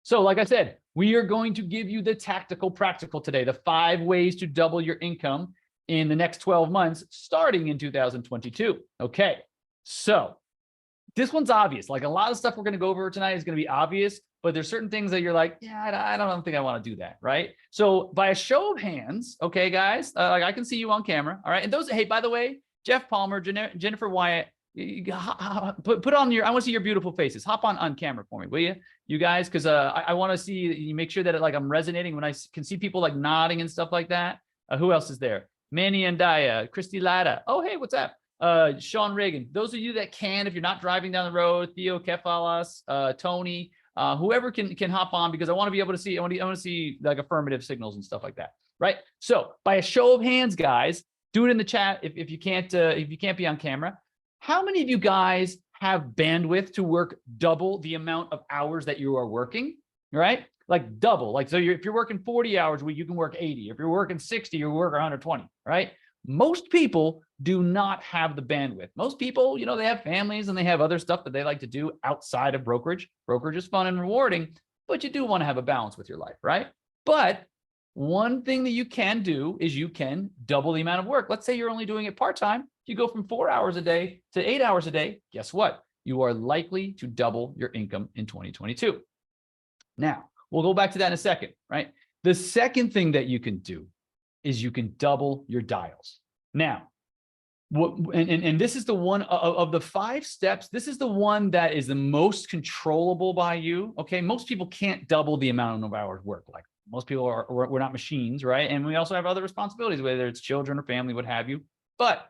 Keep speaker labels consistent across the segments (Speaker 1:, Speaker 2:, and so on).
Speaker 1: So like I said, we are going to give you the tactical practical today, the 5 ways to double your income in the next 12 months, starting in 2022. Okay, so this one's obvious. Like a lot of stuff we're going to go over tonight is going to be obvious, but there's certain things that you're like, yeah, I don't think I want to do that, right? So by a show of hands, okay, guys, like I can see you on camera, all right? And those, hey, by the way, Jeff Palmer, Jennifer Wyatt, put on your, I want to see your beautiful faces. Hop on camera for me, will you guys? Because I want to see you, make sure that like I'm resonating when I can see people like nodding and stuff like that. Who else is there? Manny Andaya, Christy Latta. Oh, hey, what's up? Sean Reagan. Those of you that can, if you're not driving down the road, Theo Kefalas, Tony, whoever can hop on, because I want to be able to see, I want to see like affirmative signals and stuff like that, right? So by a show of hands, guys, do it in the chat if you can't be on camera. How many of you guys have bandwidth to work double the amount of hours that you are working, right? Like double, like, so if you're working 40 hours a week, you can work 80. If you're working 60, you work 120, right? Most people do not have the bandwidth. Most people, you know, they have families and they have other stuff that they like to do outside of brokerage. Brokerage is fun and rewarding, but you do want to have a balance with your life, right? But one thing that you can do is you can double the amount of work. Let's say you're only doing it part-time. You go from 4 hours a day to 8 hours a day. Guess what? You are likely to double your income in 2022. Now, we'll go back to that in a second, right? The second thing that you can do is you can double your dials. Now, and this is the one of the 5 steps. This is the one that is the most controllable by you. Okay, most people can't double the amount of hours worked. Like most people we're not machines, right? And we also have other responsibilities, whether it's children or family, what have you. But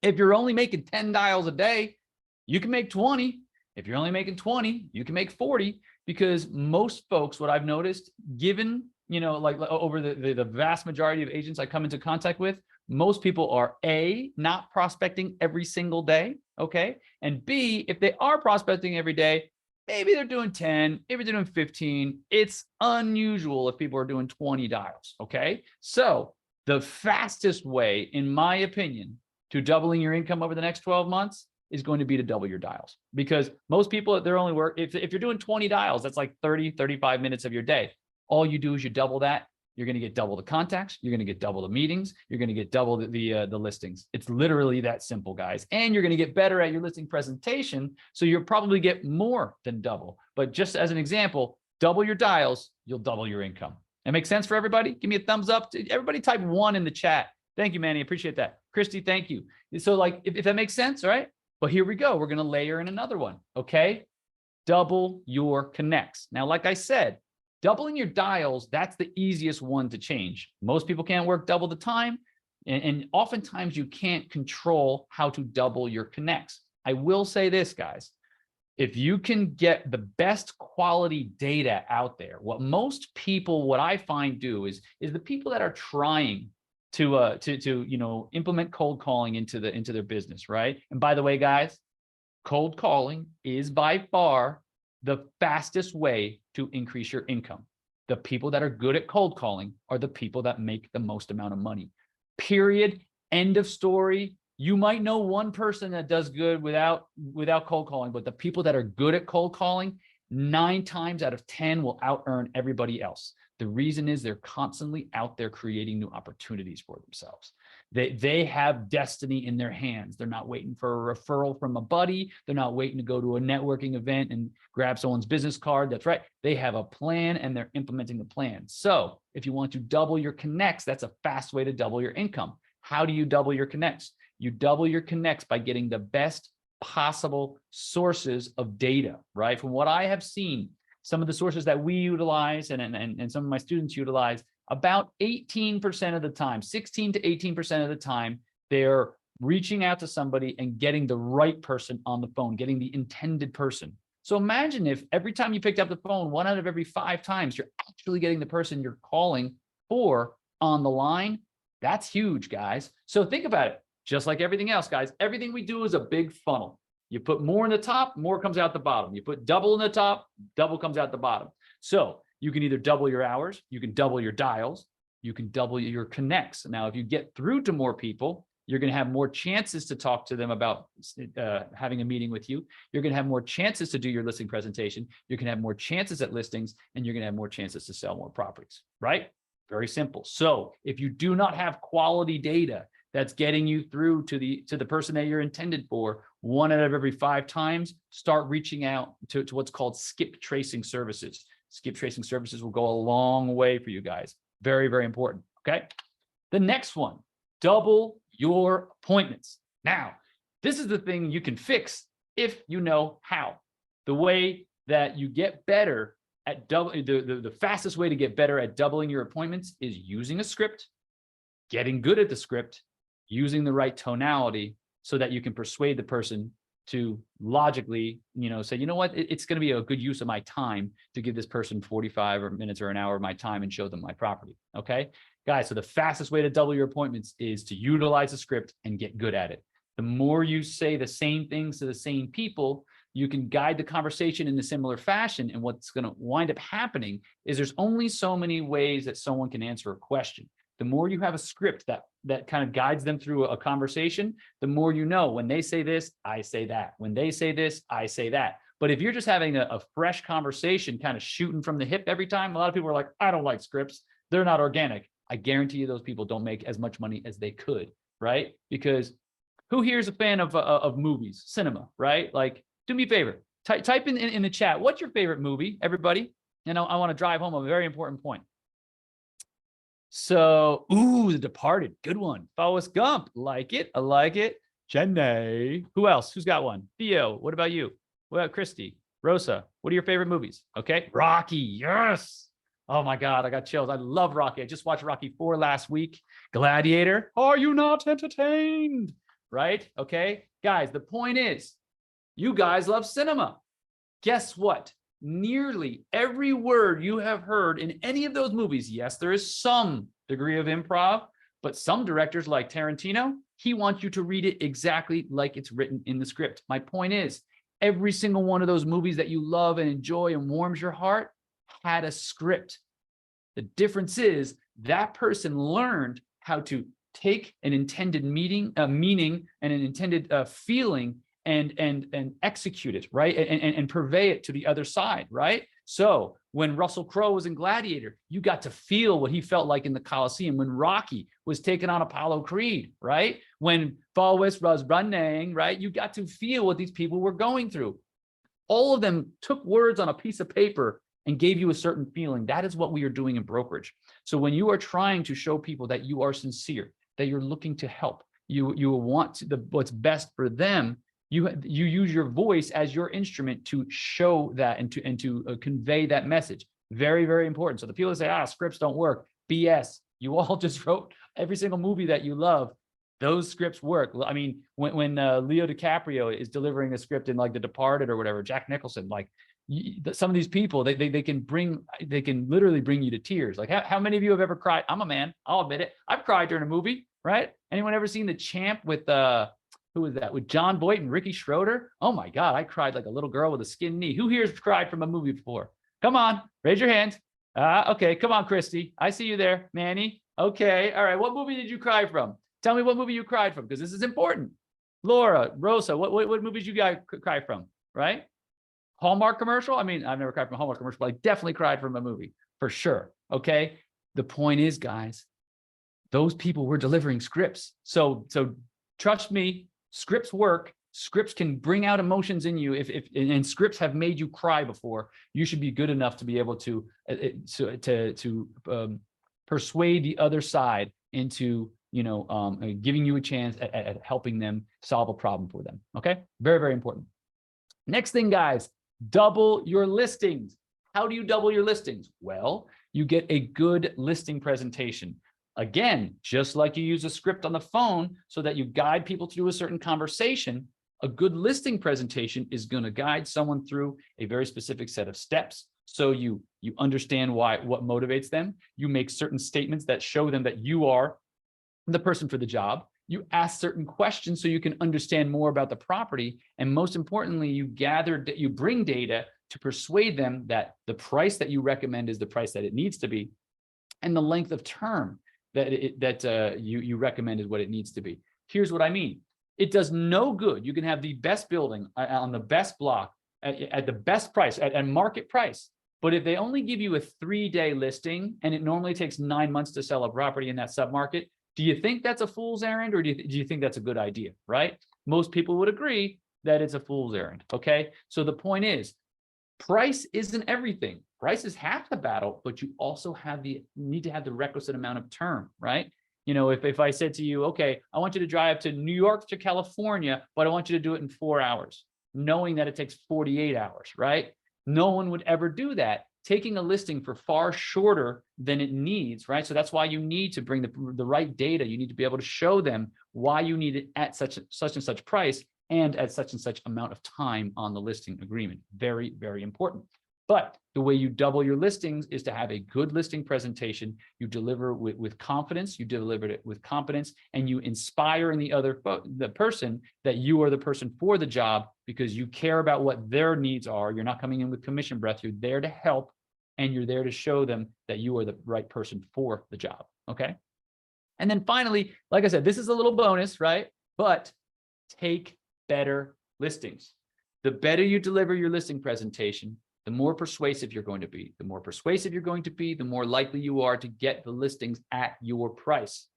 Speaker 1: if you're only making 10 dials a day, you can make 20. If you're only making 20, you can make 40, because most folks, what I've noticed, given, you know, like over the vast majority of agents I come into contact with, most people are A, not prospecting every single day, okay? And B, if they are prospecting every day, maybe they're doing 10, maybe they're doing 15. It's unusual if people are doing 20 dials, okay? So the fastest way, in my opinion, to doubling your income over the next 12 months is going to be to double your dials. Because most people, they're only work, if you're doing 20 dials, that's like 30, 35 minutes of your day. All you do is you double that. You're going to get double the contacts. You're going to get double the meetings. You're going to get double the listings. It's literally that simple, guys. And you're going to get better at your listing presentation. So you'll probably get more than double. But just as an example, double your dials, you'll double your income. That makes sense for everybody? Give me a thumbs up. Everybody type 1 in the chat. Thank you, Manny. Appreciate that. Christy, thank you. So like, if that makes sense, all right? But here we go. We're going to layer in another one, okay? Double your connects. Now, like I said, doubling your dials, that's the easiest one to change. Most people can't work double the time, and oftentimes you can't control how to double your connects. I will say this, guys. If you can get the best quality data out there, what most people, what I find do is the people that are trying to you know, implement cold calling into their business, right? And by the way, guys, cold calling is by far the fastest way to increase your income. The people that are good at cold calling are the people that make the most amount of money. Period. End of story. You might know one person that does good without cold calling, but the people that are good at cold calling, 9 times out of 10 will out earn everybody else. The reason is they're constantly out there creating new opportunities for themselves. They have destiny in their hands. They're not waiting for a referral from a buddy. They're not waiting to go to a networking event and grab someone's business card. That's right. They have a plan and they're implementing the plan. So if you want to double your connects, that's a fast way to double your income. How do you double your connects? You double your connects by getting the best possible sources of data, right? From what I have seen, some of the sources that we utilize and some of my students utilize, about 18% of the time, 16 to 18% of the time, they're reaching out to somebody and getting the right person on the phone, getting the intended person. So imagine if every time you picked up the phone, 1 out of every 5 times, you're actually getting the person you're calling for on the line. That's huge, guys. So think about it. Just like everything else, guys, everything we do is a big funnel. You put more in the top, more comes out the bottom. You put double in the top, double comes out the bottom. So you can either double your hours, you can double your dials, you can double your connects. Now, if you get through to more people, You're going to have more chances to talk to them about having a meeting with you. You're going to have more chances to do your listing presentation. You're going to have more chances at listings, and you're going to have more chances to sell more properties, right? Very simple. So if you do not have quality data that's getting you through to the person that you're intended for, 1 out of every 5 times, start reaching out to what's called skip tracing services. Skip tracing services will go a long way for you guys. Very, very important. Okay. The next one, double your appointments. Now, this is the thing you can fix if you know how. The way that you get better at the fastest way to get better at doubling your appointments is using a script, getting good at the script, using the right tonality so that you can persuade the person to logically, say, you know what, it's going to be a good use of my time to give this person 45 minutes or an hour of my time and show them my property. Okay, guys. So the fastest way to double your appointments is to utilize a script and get good at it. The more you say the same things to the same people, you can guide the conversation in a similar fashion. And what's going to wind up happening is there's only so many ways that someone can answer a question. The more you have a script that kind of guides them through a conversation, the more you know, when they say this, I say that. When they say this, I say that. But if you're just having a fresh conversation, kind of shooting from the hip every time, a lot of people are like, I don't like scripts. They're not organic. I guarantee you those people don't make as much money as they could, right? Because who here is a fan of movies, cinema, right? Like, do me a favor, type in the chat, what's your favorite movie, everybody? And I want to drive home a very important point. So, The Departed, good one. Forrest Gump, like it. I like it. Jenny. Who else? Who's got one? Theo, what about you? What about Christy? Rosa, what are your favorite movies? Okay. Rocky, yes. Oh my God, I got chills. I love Rocky. I just watched Rocky 4 last week. Gladiator, are you not entertained? Right? Okay. Guys, the point is, you guys love cinema. Guess what? Nearly every word you have heard in any of those movies, yes, there is some degree of improv, but some directors like Tarantino, he wants you to read it exactly like it's written in the script. My point is, every single one of those movies that you love and enjoy and warms your heart had a script. The difference is that person learned how to take an intended meaning and an intended feeling and execute it, right? And purvey it to the other side, right? So when Russell Crowe was in Gladiator, you got to feel what he felt like in the Coliseum. When Rocky was taking on Apollo Creed, right? When Forrest was running, right? You got to feel what these people were going through. All of them took words on a piece of paper and gave you a certain feeling. That is what we are doing in brokerage. So when you are trying to show people that you are sincere, that you're looking to help, you want what's best for them, you use your voice as your instrument to show that and to convey that message. Very, very important. So the people that say, scripts don't work, BS. You all just wrote every single movie that you love. Those scripts work. I mean, when Leo DiCaprio is delivering a script in like The Departed or whatever, Jack Nicholson, like some of these people, they can literally bring you to tears. Like how many of you have ever cried? I'm a man, I'll admit it. I've cried during a movie, right? Anyone ever seen The Champ with who was that? With John Boyd and Ricky Schroeder? Oh my God, I cried like a little girl with a skinned knee. Who here has cried from a movie before? Come on, raise your hand. Okay, come on, Christy. I see you there. Manny. Okay, all right. What movie did you cry from? Tell me what movie you cried from, because this is important. Laura, Rosa, what movies you guys cry from, right? Hallmark commercial? I mean, I've never cried from a Hallmark commercial, but I definitely cried from a movie, for sure, okay? The point is, guys, those people were delivering scripts. So trust me, scripts work. Scripts can bring out emotions in you. And scripts have made you cry before, you should be good enough to be able to persuade the other side into giving you a chance at helping them solve a problem for them. Okay, very, very important. Next thing, guys, double your listings. How do you double your listings? Well, you get a good listing presentation. Again, just like you use a script on the phone so that you guide people through a certain conversation, a good listing presentation is going to guide someone through a very specific set of steps. So you understand what motivates them. You make certain statements that show them that you are the person for the job. You ask certain questions so you can understand more about the property. And most importantly, you bring data to persuade them that the price that you recommend is the price that it needs to be, and the length of term that you recommend is what it needs to be. Here's what I mean. It does no good. You can have the best building on the best block at the best price, at market price. But if they only give you a 3-day listing and it normally takes 9 months to sell a property in that submarket, do you think that's a fool's errand, or do you think that's a good idea, right? Most people would agree that it's a fool's errand, okay? So the point is, price isn't everything. Price is half the battle, but you also need to have the requisite amount of term, right? You know, if I said to you, okay, I want you to drive to New York to California, but I want you to do it in 4 hours, knowing that it takes 48 hours, right? No one would ever do that, taking a listing for far shorter than it needs, right? So that's why you need to bring the right data. You need to be able to show them why you need it at such and such price and at such and such amount of time on the listing agreement. Very, very important. But the way you double your listings is to have a good listing presentation. You deliver with confidence, you deliver it with competence, and you inspire in the person that you are the person for the job because you care about what their needs are. You're not coming in with commission breath. You're there to help, and you're there to show them that you are the right person for the job, okay? And then finally, like I said, this is a little bonus, right? But take better listings. The better you deliver your listing presentation, the more persuasive you're going to be. The more persuasive you're going to be, the more likely you are to get the listings at your price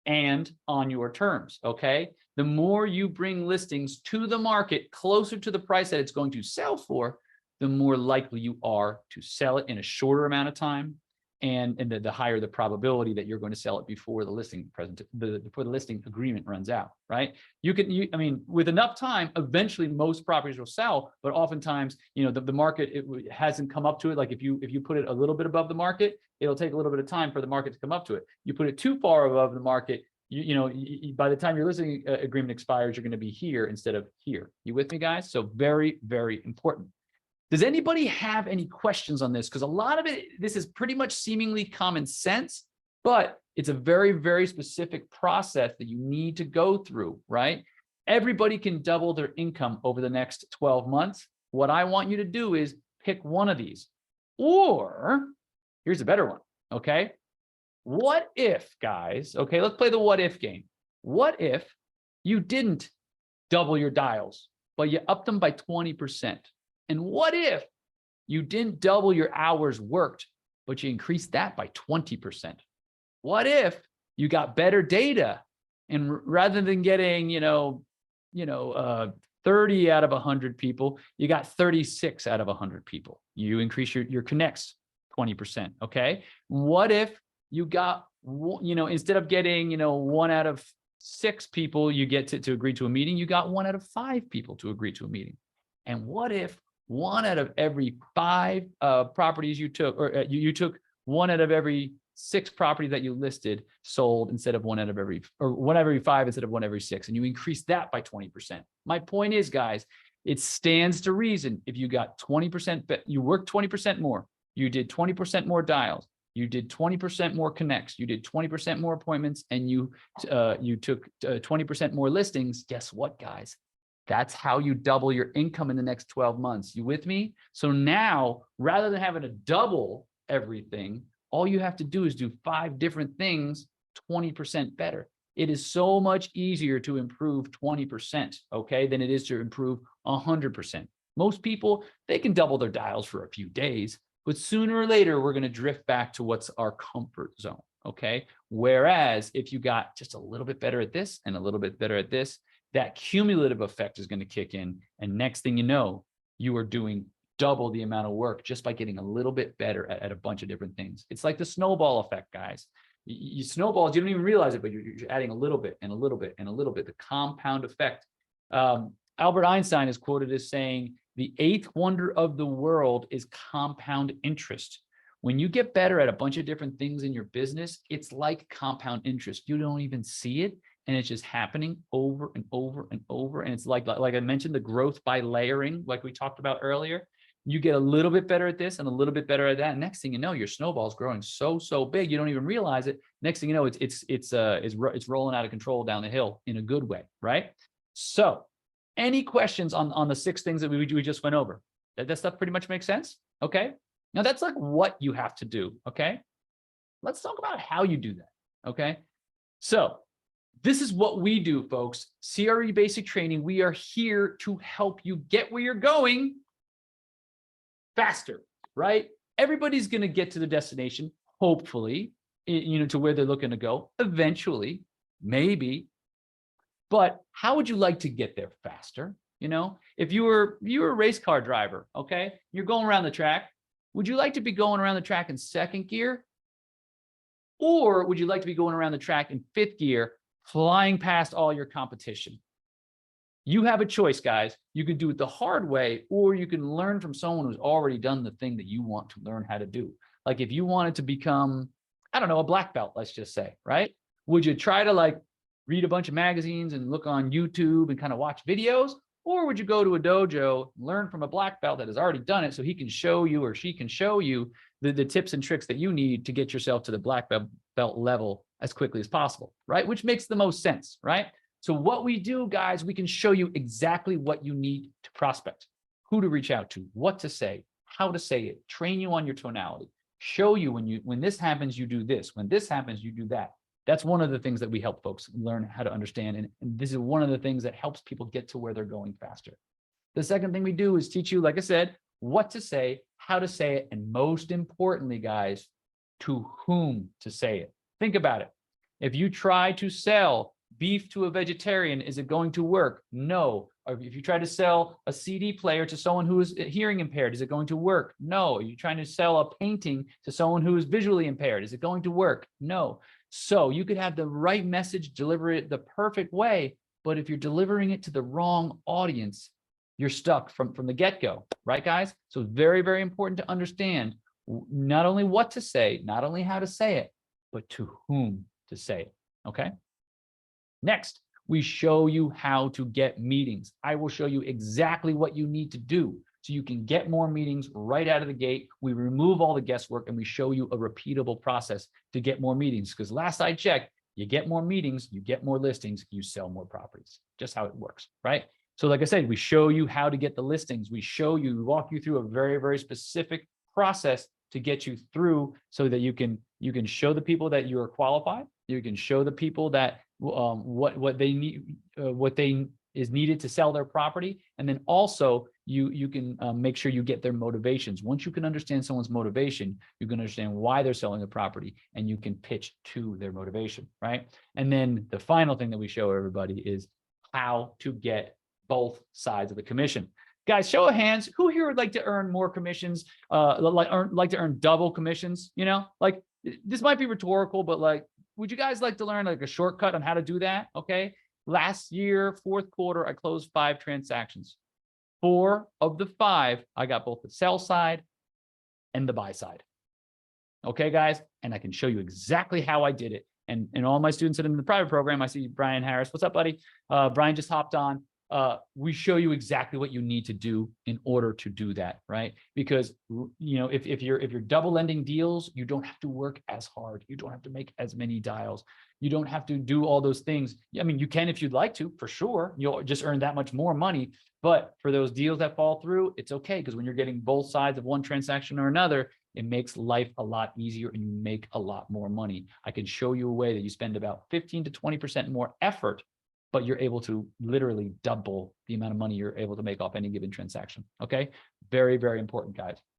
Speaker 1: and on your terms, okay? The more you bring listings to the market closer to the price that it's going to sell for, the more likely you are to sell it in a shorter amount of time, and the higher the probability that you're going to sell it before the listing before the listing agreement runs out, right? I mean, with enough time, eventually most properties will sell, but oftentimes, you know, the market it hasn't come up to it. Like if you put it a little bit above the market, it'll take a little bit of time for the market to come up to it. You put it too far above the market, by the time your listing agreement expires, you're going to be here instead of here. You with me, guys? So very, very important. Does anybody have any questions on this? Because a lot of this is pretty much seemingly common sense, but it's a very, very specific process that you need to go through, right? Everybody can double their income over the next 12 months. What I want you to do is pick one of these. Or here's a better one, okay? What if, guys, okay, let's play the what if game. What if you didn't double your dials, but you upped them by 20%? And what if you didn't double your hours worked, but you increased that by 20%? What if you got better data, and rather than getting, 30 out of 100 people, you got 36 out of 100 people? You increase your connects 20%, okay? What if you got, instead of getting, 1 out of 6 people you get to agree to a meeting, you got 1 out of 5 people to agree to a meeting? And what if 1 out of every 5 properties you took, or you took 1 out of every 6 properties that you listed sold instead of 1 out of every, or 1 every 5 instead of 1 every 6, and you increase that by 20%? My point is, guys, it stands to reason if you got 20%, you worked 20% more, you did 20% more dials, you did 20% more connects, you did 20% more appointments, and you took 20% more listings. Guess what, guys? That's how you double your income in the next 12 months. You with me? So now, rather than having to double everything, all you have to do is do 5 different things 20% better. It is so much easier to improve 20%, okay, than it is to improve 100%. Most people, they can double their dials for a few days, but sooner or later, we're going to drift back to what's our comfort zone, okay? Whereas if you got just a little bit better at this and a little bit better at this, that cumulative effect is going to kick in. And next thing you know, you are doing double the amount of work just by getting a little bit better at a bunch of different things. It's like the snowball effect, guys. You snowballs, you don't even realize it, but you're adding a little bit and a little bit and a little bit, the compound effect. Albert Einstein is quoted as saying, the 8th wonder of the world is compound interest. When you get better at a bunch of different things in your business, it's like compound interest. You don't even see it. And it's just happening over and over and over. And it's like I mentioned, the growth by layering, like we talked about earlier. You get a little bit better at this and a little bit better at that. And next thing you know, your snowball is growing so big, you don't even realize it. Next thing you know, it's rolling out of control down the hill in a good way, right? So, any questions on the 6 things that we just went over? That stuff pretty much makes sense, okay? Now that's like what you have to do, okay? Let's talk about how you do that, okay? So, this is what we do, folks. CRE Basic Training. We are here to help you get where you're going faster, right? Everybody's going to get to the destination, hopefully, to where they're looking to go eventually, maybe. But how would you like to get there faster? If you were a race car driver, okay, you're going around the track. Would you like to be going around the track in second gear? Or would you like to be going around the track in fifth gear, flying past all your competition? You have a choice, guys. You can do it the hard way, or you can learn from someone who's already done the thing that you want to learn how to do. Like if you wanted to become, I don't know, a black belt, let's just say, right? Would you try to read a bunch of magazines and look on YouTube and kind of watch videos? Or would you go to a dojo, learn from a black belt that has already done it so he can show you or she can show you the tips and tricks that you need to get yourself to the black belt level as quickly as possible, right? Which makes the most sense, right? So what we do, guys, we can show you exactly what you need to prospect, who to reach out to, what to say, how to say it, train you on your tonality, show you when this happens, you do this. When this happens, you do that. That's one of the things that we help folks learn how to understand. And this is one of the things that helps people get to where they're going faster. The second thing we do is teach you, like I said, what to say, how to say it, and most importantly, guys, to whom to say it. Think about it. If you try to sell beef to a vegetarian, is it going to work? No. Or if you try to sell a CD player to someone who is hearing impaired, is it going to work? No. Are you trying to sell a painting to someone who is visually impaired? Is it going to work? No. So you could have the right message, deliver it the perfect way, but if you're delivering it to the wrong audience, you're stuck from the get-go, right, guys? So it's very, very important to understand not only what to say, not only how to say it, but to whom to say it, okay? Next, we show you how to get meetings. I will show you exactly what you need to do so you can get more meetings right out of the gate. We remove all the guesswork and we show you a repeatable process to get more meetings. Because last I checked, you get more meetings, you get more listings, you sell more properties. Just how it works, right? So like I said, we show you how to get the listings. We walk you through a very, very specific process to get you through so that you can show the people that you are qualified. You can show the people that what they need, is needed to sell their property. And then also you can make sure you get their motivations. Once you can understand someone's motivation, you can understand why they're selling the property and you can pitch to their motivation, right? And then the final thing that we show everybody is how to get both sides of the commission. Guys, show of hands, who here would like to earn more commissions, like to earn double commissions? Like this might be rhetorical, but would you guys like to learn a shortcut on how to do that? Okay. Last year, fourth quarter, I closed 5 transactions. 4 of the 5, I got both the sell side and the buy side. Okay, guys? And I can show you exactly how I did it. And all my students that are in the private program, I see Brian Harris. What's up, buddy? Brian just hopped on. We show you exactly what you need to do in order to do that, right? Because if you're double lending deals, you don't have to work as hard. You don't have to make as many dials. You don't have to do all those things. I mean, you can if you'd like to, for sure. You'll just earn that much more money. But for those deals that fall through, it's okay, because when you're getting both sides of one transaction or another, it makes life a lot easier and you make a lot more money. I can show you a way that you spend about 15 to 20% more effort, but you're able to literally double the amount of money you're able to make off any given transaction. Okay. Very, very important, guys.